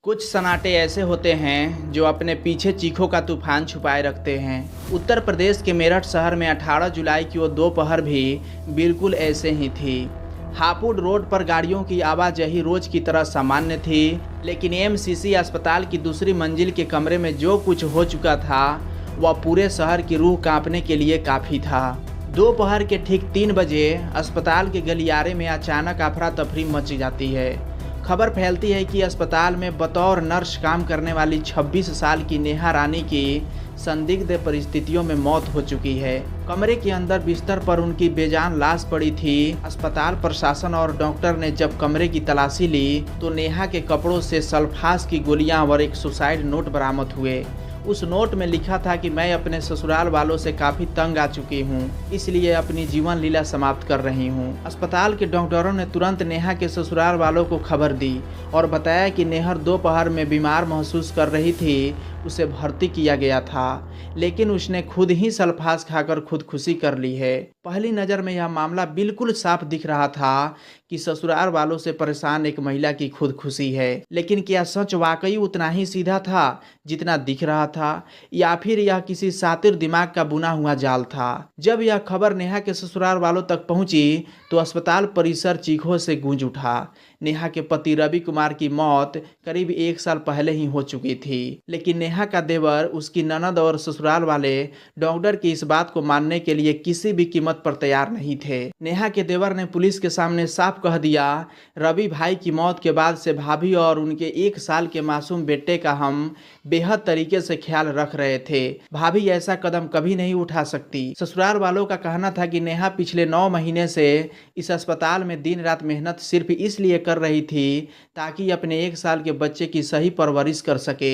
कुछ सन्नाटे ऐसे होते हैं जो अपने पीछे चीखों का तूफान छुपाए रखते हैं। उत्तर प्रदेश के मेरठ शहर में 18 जुलाई की वो दोपहर भी बिल्कुल ऐसे ही थी। हापुड़ रोड पर गाड़ियों की आवाजाही रोज की तरह सामान्य थी, लेकिन एमसीसी अस्पताल की दूसरी मंजिल के कमरे में जो कुछ हो चुका था वह पूरे शहर की रूह कांपने के लिए काफ़ी था। दोपहर के ठीक 3 बजे अस्पताल के गलियारे में अचानक अफरा तफरी मच जाती है। खबर फैलती है कि अस्पताल में बतौर नर्स काम करने वाली 26 साल की नेहा रानी की संदिग्ध परिस्थितियों में मौत हो चुकी है। कमरे के अंदर बिस्तर पर उनकी बेजान लाश पड़ी थी। अस्पताल प्रशासन और डॉक्टर ने जब कमरे की तलाशी ली तो नेहा के कपड़ों से सल्फास की गोलियां और एक सुसाइड नोट बरामद हुए। उस नोट में लिखा था कि मैं अपने ससुराल वालों से काफ़ी तंग आ चुकी हूँ, इसलिए अपनी जीवन लीला समाप्त कर रही हूँ। अस्पताल के डॉक्टरों ने तुरंत नेहा के ससुराल वालों को खबर दी और बताया कि नेहा दोपहर में बीमार महसूस कर रही थी। उसे भर्ती किया गया था, लेकिन उसने खुद ही सल्फास खाकर खुदकुशी कर ली है। पहली नज़र में यह मामला बिल्कुल साफ दिख रहा था कि ससुराल वालों से परेशान एक महिला की खुदकुशी है, लेकिन क्या सच वाकई उतना ही सीधा था जितना दिख रहा था, या फिर यह किसी शातिर दिमाग का बुना हुआ जाल था? जब यह खबर नेहा के ससुराल वालों तक पहुंची तो अस्पताल परिसर चीखों से गूंज उठा। नेहा के पति रवि कुमार की मौत करीब 1 साल पहले ही हो चुकी थी, लेकिन नेहा का देवर, उसकी ननद और ससुराल वाले डॉक्टर की इस बात को मानने के लिए किसी भी कीमत पर तैयार नहीं थे। नेहा के देवर ने पुलिस के सामने साफ कह दिया, रवि भाई की मौत के बाद से भाभी और उनके 1 साल के मासूम बेटे का हम बेहद तरीके से ख्याल रख रहे थे। भाभी ऐसा कदम कभी नहीं उठा सकती। ससुराल वालों का कहना था कि नेहा पिछले 9 महीने से इस अस्पताल में दिन रात मेहनत सिर्फ इसलिए कर रही थी ताकि अपने 1 साल के बच्चे की सही परवरिश कर सके।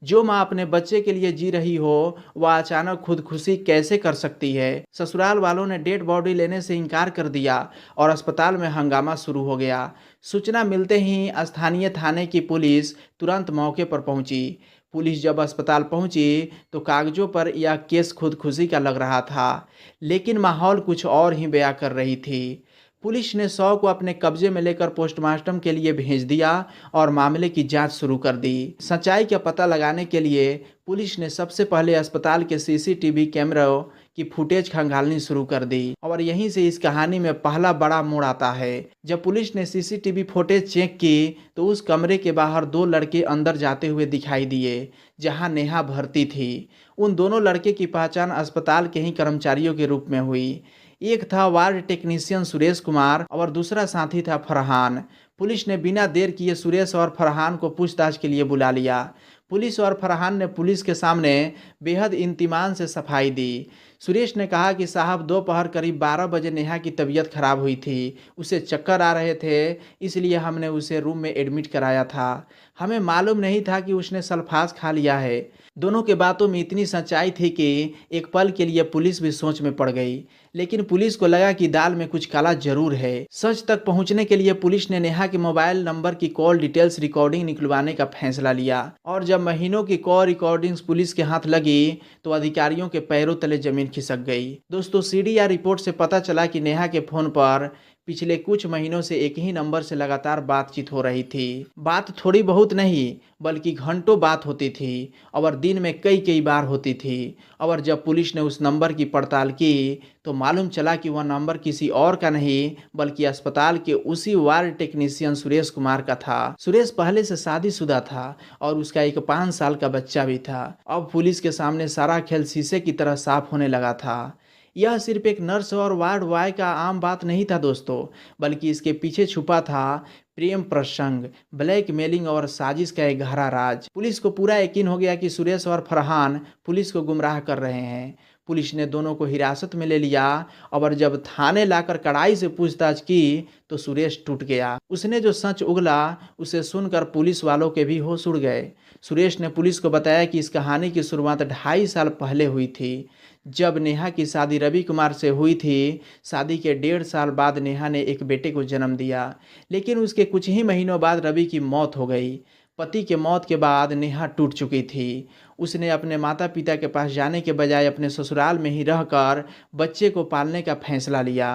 जो माँ अपने बच्चे के लिए जी रही हो वह अचानक खुदकुशी कैसे कर सकती है? ससुराल वालों ने डेड बॉडी लेने से इनकार कर दिया और अस्पताल में हंगामा शुरू हो गया। सूचना मिलते ही स्थानीय थाने की पुलिस तुरंत मौके पर पहुंची। पुलिस जब अस्पताल पहुंची तो कागजों पर यह केस खुदकुशी का लग रहा था, लेकिन माहौल कुछ और ही बयां कर रही थी। पुलिस ने शव को अपने कब्जे में लेकर पोस्टमार्टम के लिए भेज दिया और मामले की जांच शुरू कर दी। सच्चाई का पता लगाने के लिए पुलिस ने सबसे पहले अस्पताल के सीसीटीवी कैमरों की फुटेज खंगालनी शुरू कर दी, और यहीं से इस कहानी में पहला बड़ा मोड़ आता है। जब पुलिस ने सीसीटीवी फुटेज चेक की तो उस कमरे के बाहर 2 लड़के अंदर जाते हुए दिखाई दिए जहां नेहा भर्ती थी। उन दोनों लड़के की पहचान अस्पताल के ही कर्मचारियों के रूप में हुई। एक था वार्ड टेक्नीशियन सुरेश कुमार और दूसरा साथी था फरहान। पुलिस ने बिना देर किए सुरेश और फरहान को पूछताछ के लिए बुला लिया। पुलिस और फरहान ने पुलिस के सामने बेहद इंतमान से सफाई दी। सुरेश ने कहा कि साहब, दोपहर करीब 12 बजे नेहा की तबीयत खराब हुई थी। उसे चक्कर आ रहे थे, इसलिए हमने उसे रूम में एडमिट कराया था। हमें मालूम नहीं था कि उसने सल्फास खा लिया है। दोनों के बातों में इतनी सच्चाई थी कि एक पल के लिए पुलिस भी सोच में पड़ गई, लेकिन पुलिस को लगा कि दाल में कुछ काला जरूर है। सच तक पहुंचने के लिए पुलिस ने नेहा के मोबाइल नंबर की कॉल डिटेल्स रिकॉर्डिंग निकलवाने का फैसला लिया, और जब महीनों की कॉल रिकॉर्डिंग्स पुलिस के हाथ लगी तो अधिकारियों के पैरों तले जमीन खिसक गई। दोस्तों, सीडीआर रिपोर्ट से पता चला कि नेहा के फोन पर पिछले कुछ महीनों से एक ही नंबर से लगातार बातचीत हो रही थी। बात थोड़ी बहुत नहीं बल्कि घंटों बात होती थी, और दिन में कई बार होती थी। और जब पुलिस ने उस नंबर की पड़ताल की तो मालूम चला कि वह नंबर किसी और का नहीं बल्कि अस्पताल के उसी वार्ड टेक्नीशियन सुरेश कुमार का था। सुरेश पहले से शादीशुदा था और उसका एक 5 साल का बच्चा भी था। अब पुलिस के सामने सारा खेल शीशे की तरह साफ होने लगा था। यह सिर्फ एक नर्स और वार्ड बॉय का आम बात नहीं था दोस्तों, बल्कि इसके पीछे छुपा था प्रेम प्रसंग, ब्लैकमेलिंग और साजिश का एक गहरा राज। पुलिस को पूरा यकीन हो गया कि सुरेश और फरहान पुलिस को गुमराह कर रहे हैं। पुलिस ने दोनों को हिरासत में ले लिया, और जब थाने लाकर कड़ाई से पूछताछ की तो सुरेश टूट गया। उसने जो सच उगला उसे सुनकर पुलिस वालों के भी होश उड़ गए। सुरेश ने पुलिस को बताया कि इस कहानी की शुरुआत 2.5 साल पहले हुई थी, जब नेहा की शादी रवि कुमार से हुई थी। शादी के 1.5 साल बाद नेहा ने एक बेटे को जन्म दिया, लेकिन उसके कुछ ही महीनों बाद रवि की मौत हो गई। पति के मौत के बाद नेहा टूट चुकी थी। उसने अपने माता पिता के पास जाने के बजाय अपने ससुराल में ही रहकर बच्चे को पालने का फैसला लिया।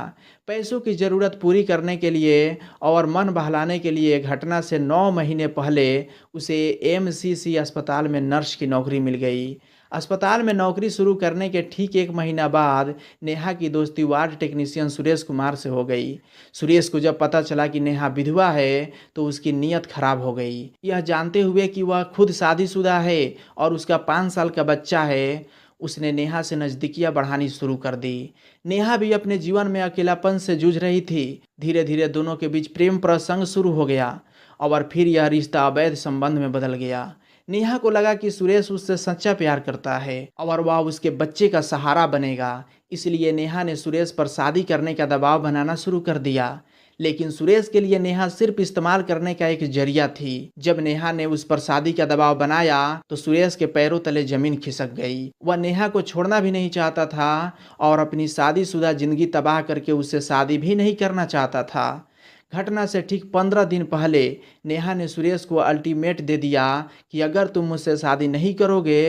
पैसों की ज़रूरत पूरी करने के लिए और मन बहलाने के लिए घटना से 9 महीने पहले उसे एमसीसी अस्पताल में नर्स की नौकरी मिल गई। अस्पताल में नौकरी शुरू करने के ठीक 1 महीना बाद नेहा की दोस्ती वार्ड टेक्नीशियन सुरेश कुमार से हो गई। सुरेश को जब पता चला कि नेहा विधवा है तो उसकी नीयत खराब हो गई। यह जानते हुए कि वह खुद शादीशुदा है और उसका 5 साल का बच्चा है, उसने नेहा से नज़दीकियाँ बढ़ानी शुरू कर दी। नेहा भी अपने जीवन में अकेलापन से जूझ रही थी। धीरे धीरे दोनों के बीच प्रेम प्रसंग शुरू हो गया और फिर यह रिश्ता अवैध संबंध में बदल गया। नेहा को लगा कि सुरेश उससे सच्चा प्यार करता है और वह उसके बच्चे का सहारा बनेगा। इसलिए नेहा ने सुरेश पर शादी करने का दबाव बनाना शुरू कर दिया। लेकिन सुरेश के लिए नेहा सिर्फ इस्तेमाल करने का एक जरिया थी। जब नेहा ने उस पर शादी का दबाव बनाया तो सुरेश के पैरों तले जमीन खिसक गई। वह नेहा को छोड़ना भी नहीं चाहता था और अपनी शादीशुदा जिंदगी तबाह करके उससे शादी भी नहीं करना चाहता था। घटना से ठीक 15 दिन पहले नेहा ने सुरेश को अल्टीमेट दे दिया कि अगर तुम मुझसे शादी नहीं करोगे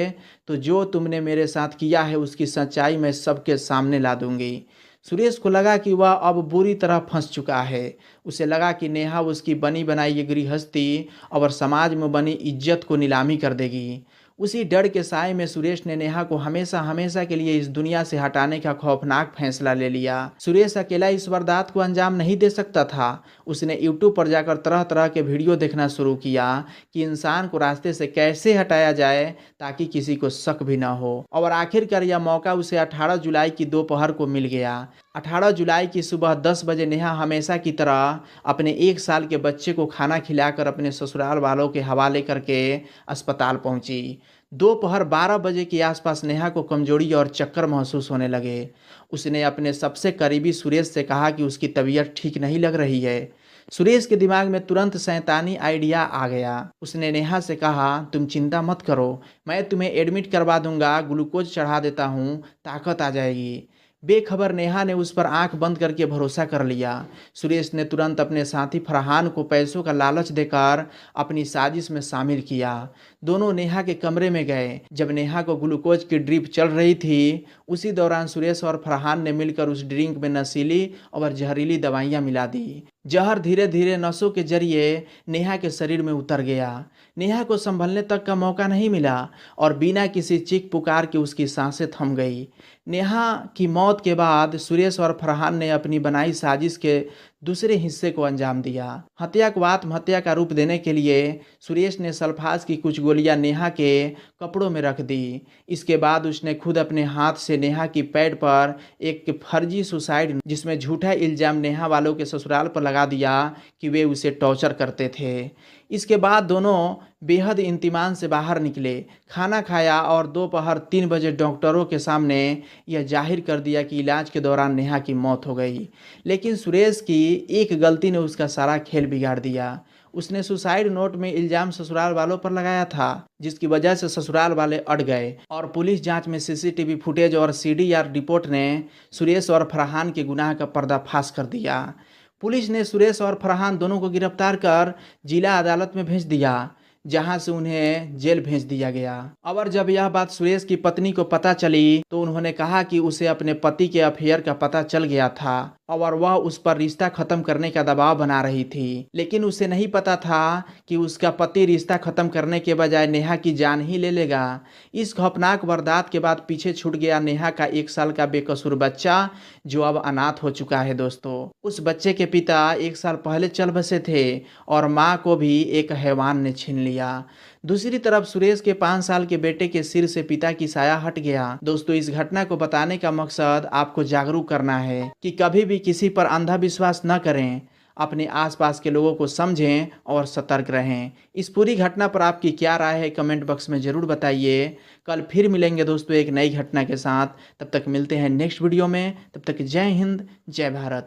तो जो तुमने मेरे साथ किया है उसकी सच्चाई मैं सबके सामने ला दूंगी। सुरेश को लगा कि वह अब बुरी तरह फंस चुका है। उसे लगा कि नेहा उसकी बनी बनाई ये गृहस्थी और समाज में बनी इज्जत को नीलामी कर देगी। उसी डर के साए में सुरेश ने नेहा को हमेशा हमेशा के लिए इस दुनिया से हटाने का खौफनाक फैसला ले लिया। सुरेश अकेला इस वारदात को अंजाम नहीं दे सकता था। उसने यूट्यूब पर जाकर तरह तरह के वीडियो देखना शुरू किया कि इंसान को रास्ते से कैसे हटाया जाए ताकि किसी को शक भी न हो। और आखिरकार यह मौका उसे 18 जुलाई की दोपहर को मिल गया। 18 जुलाई की सुबह 10 बजे नेहा हमेशा की तरह अपने 1 साल के बच्चे को खाना खिलाकर अपने ससुराल वालों के हवाले करके अस्पताल पहुंची। दोपहर 12 बजे के आसपास नेहा को कमजोरी और चक्कर महसूस होने लगे। उसने अपने सबसे करीबी सुरेश से कहा कि उसकी तबीयत ठीक नहीं लग रही है। सुरेश के दिमाग में तुरंत शैतानी आइडिया आ गया। उसने नेहा से कहा, तुम चिंता मत करो, मैं तुम्हें एडमिट करवा दूंगा, ग्लूकोज चढ़ा देता हूँ, ताकत आ जाएगी। बेखबर नेहा ने उस पर आंख बंद करके भरोसा कर लिया। सुरेश ने तुरंत अपने साथी फरहान को पैसों का लालच देकर अपनी साजिश में शामिल किया। दोनों नेहा के कमरे में गए। जब नेहा को ग्लूकोज की ड्रिप चल रही थी उसी दौरान सुरेश और फरहान ने मिलकर उस ड्रिंक में नशीली और जहरीली दवाइयां मिला दी। जहर धीरे धीरे नसों के जरिए नेहा के शरीर में उतर गया। नेहा को संभलने तक का मौका नहीं मिला और बिना किसी चीख पुकार के उसकी सांसें थम गई। नेहा की मौत के बाद सुरेश और फरहान ने अपनी बनाई साजिश के दूसरे हिस्से को अंजाम दिया। हत्या को आत्महत्या का रूप देने के लिए सुरेश ने सल्फास की कुछ गोलियां नेहा के कपड़ों में रख दी। इसके बाद उसने खुद अपने हाथ से नेहा की पैड पर एक फर्जी सुसाइड जिसमें झूठा इल्जाम नेहा वालों के ससुराल पर लगा दिया कि वे उसे टॉर्चर करते थे। इसके बाद दोनों बेहद इंतमान से बाहर निकले, खाना खाया और दोपहर 3 बजे डॉक्टरों के सामने यह जाहिर कर दिया कि इलाज के दौरान नेहा की मौत हो गई। लेकिन सुरेश की एक गलती ने उसका सारा खेल बिगाड़ दिया। उसने सुसाइड नोट में इल्जाम ससुराल वालों पर लगाया था, जिसकी वजह से ससुराल वाले अड़ गए और पुलिस जांच में सीसीटीवी फुटेज और सीडीआर रिपोर्ट ने सुरेश और फरहान के गुनाह का पर्दाफाश कर दिया। पुलिस ने सुरेश और फरहान दोनों को गिरफ्तार कर जिला अदालत में भेज दिया, जहां से उन्हें जेल भेज दिया गया। और जब यह बात सुरेश की पत्नी को पता चली तो उन्होंने कहा कि उसे अपने पति के अफेयर का पता चल गया था और वह उस पर रिश्ता खत्म करने का दबाव बना रही थी। लेकिन उसे नहीं पता था कि उसका पति रिश्ता खत्म करने के बजाय नेहा की जान ही ले लेगा। इस खौफनाक वारदात के बाद पीछे छूट गया नेहा का 1 साल का बेकसूर बच्चा, जो अब अनाथ हो चुका है। दोस्तों, उस बच्चे के पिता 1 साल पहले चल बसे थे और माँ को भी एक हैवान ने छीन लिया। दूसरी तरफ सुरेश के 5 साल के बेटे के सिर से पिता की साया हट गया। दोस्तों, इस घटना को बताने का मकसद आपको जागरूक करना है कि कभी भी किसी पर अंधा विश्वास न करें। अपने आसपास के लोगों को समझें और सतर्क रहें। इस पूरी घटना पर आपकी क्या राय है कमेंट बॉक्स में ज़रूर बताइए। कल फिर मिलेंगे दोस्तों एक नई घटना के साथ। तब तक मिलते हैं नेक्स्ट वीडियो में। तब तक जय हिंद, जय भारत।